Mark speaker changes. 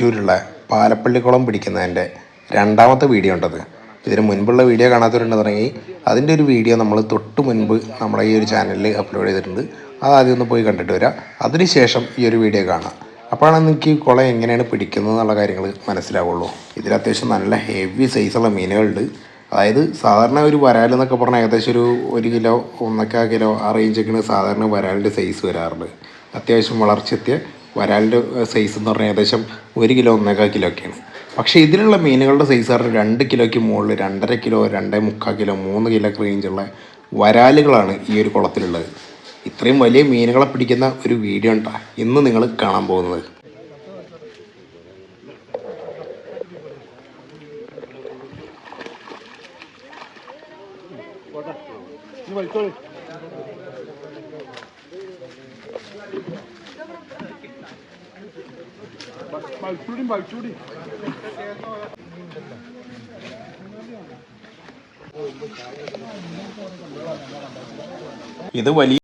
Speaker 1: ആറ്റൂരുള്ള പാലപ്പള്ളിക്കുളം പിടിക്കുന്നതിൻ്റെ രണ്ടാമത്തെ വീഡിയോ ഉണ്ടത്. ഇതിന് മുൻപുള്ള വീഡിയോ കാണാത്തവരുണ്ടെന്നുണ്ടെങ്കിൽ അതിൻ്റെ ഒരു വീഡിയോ നമ്മൾ തൊട്ട് മുൻപ് നമ്മുടെ ഈ ഒരു ചാനലിൽ അപ്ലോഡ് ചെയ്തിട്ടുണ്ട്. അത് ആദ്യം ഒന്ന് പോയി കണ്ടിട്ട് വരാം. അതിനുശേഷം ഈ ഒരു വീഡിയോ കാണാം. അപ്പോഴാണ് നിങ്ങൾക്ക് ഈ കുളം എങ്ങനെയാണ് പിടിക്കുന്നത് എന്നുള്ള കാര്യങ്ങൾ മനസ്സിലാവുള്ളൂ. ഇതിൽ അത്യാവശ്യം നല്ല ഹെവി സൈസുള്ള മീനുകളുണ്ട്. അതായത് സാധാരണ ഒരു വരാൽ എന്നൊക്കെ പറഞ്ഞാൽ ഏകദേശം ഒരു 1 കിലോ 1.25 കിലോ ആ റേഞ്ചൊക്കെയാണ് സാധാരണ വരാലിൻ്റെ സൈസ് വരാറുണ്ട്. അത്യാവശ്യം വളർച്ചെത്തിയ വരാലിൻ്റെ സൈസ് എന്ന് പറഞ്ഞാൽ ഏകദേശം 1 കിലോ 1.25 കിലോ ഒക്കെയാണ്. പക്ഷേ ഇതിലുള്ള മീനുകളുടെ സൈസ് പറഞ്ഞാൽ 2 കിലോയ്ക്ക് മുകളിൽ 2.5 കിലോ 2.25 കിലോ 3 കിലോ റേഞ്ചുള്ള വരാലുകളാണ് ഈ ഒരു കുളത്തിലുള്ളത്. ഇത്രയും വലിയ മീനുകളെ പിടിക്കുന്ന ഒരു വീഡിയോ ഉണ്ടാ ഇന്ന് നിങ്ങൾ കാണാൻ പോകുന്നത്. ഇത് വലിയ